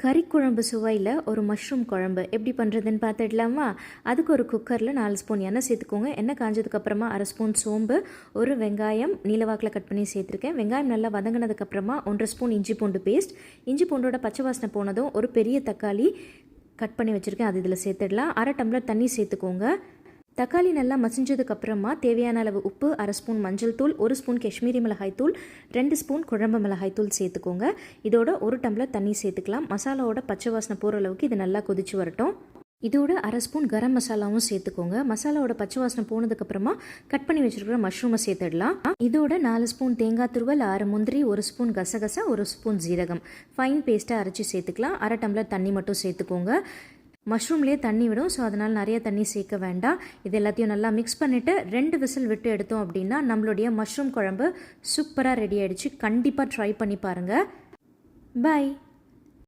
கறி குழம்பு சுவையில் ஒரு மஷ்ரூம் குழம்பு எப்படி பண்ணுறதுன்னு பார்த்துடலாமா? அதுக்கு ஒரு குக்கரில் 4 ஸ்பூன் எண்ணெய் சேர்த்துக்கோங்க. எண்ணெய் காஞ்சதுக்கப்புறமா 1/2 ஸ்பூன் சோம்பு, ஒரு வெங்காயம் நீலவாக்கில் கட் பண்ணி சேர்த்துருக்கேன். வெங்காயம் நல்லா வதங்கினதுக்கப்புறமா 1/2 ஸ்பூன் இஞ்சி பூண்டு பேஸ்ட், இஞ்சி பூண்டோட பச்சை வாசனை போனதும் ஒரு பெரிய தக்காளி கட் பண்ணி வச்சுருக்கேன், அது இதில் சேர்த்துடலாம். 1/2 டம்ளர் தண்ணி சேர்த்துக்கோங்க. தக்காளி நல்லா மசிஞ்சதுக்கப்புறமா தேவையான அளவு உப்பு, 1/2 ஸ்பூன் மஞ்சள் தூள், 1 ஸ்பூன் காஷ்மீரி மிளகாய் தூள், 2 ஸ்பூன் குழம்பு மிளகாய் தூள் சேர்த்துக்கோங்க. இதோட 1 டம்ளர் தண்ணி சேர்த்துக்கலாம். மசாலாவோட பச்சை வாசனை போகிற அளவுக்கு இது நல்லா கொதிச்சு வரட்டும். இதோட 1/2 ஸ்பூன் கரம் மசாலாவும் சேர்த்துக்கோங்க. மசாலாவோட பச்சை வாசனை போனதுக்கப்புறமா கட் பண்ணி வச்சுருக்கிற மஷ்ரூமை சேர்த்துடலாம். இதோட 4 ஸ்பூன் தேங்காய் துருவல், 6 முந்திரி, 1 ஸ்பூன் கசகசா, 1 ஸ்பூன் ஜீரகம் ஃபைன் பேஸ்ட்டாக அரைச்சி சேர்த்துக்கலாம். 1/2 டம்ளர் தண்ணி மட்டும் சேர்த்துக்கோங்க. மஷ்ரூம்லேயே தண்ணி விடும், ஸோ அதனால் நிறைய தண்ணி சேர்க்க வேண்டாம். இது எல்லாத்தையும் நல்லா மிக்ஸ் பண்ணிவிட்டு 2 விசில் விட்டு எடுத்தோம் அப்படின்னா நம்மளுடைய மஷ்ரூம் குழம்பு சூப்பராக ரெடி ஆகிடுச்சு. கண்டிப்பாக ட்ரை பண்ணி பாருங்கள். பாய்.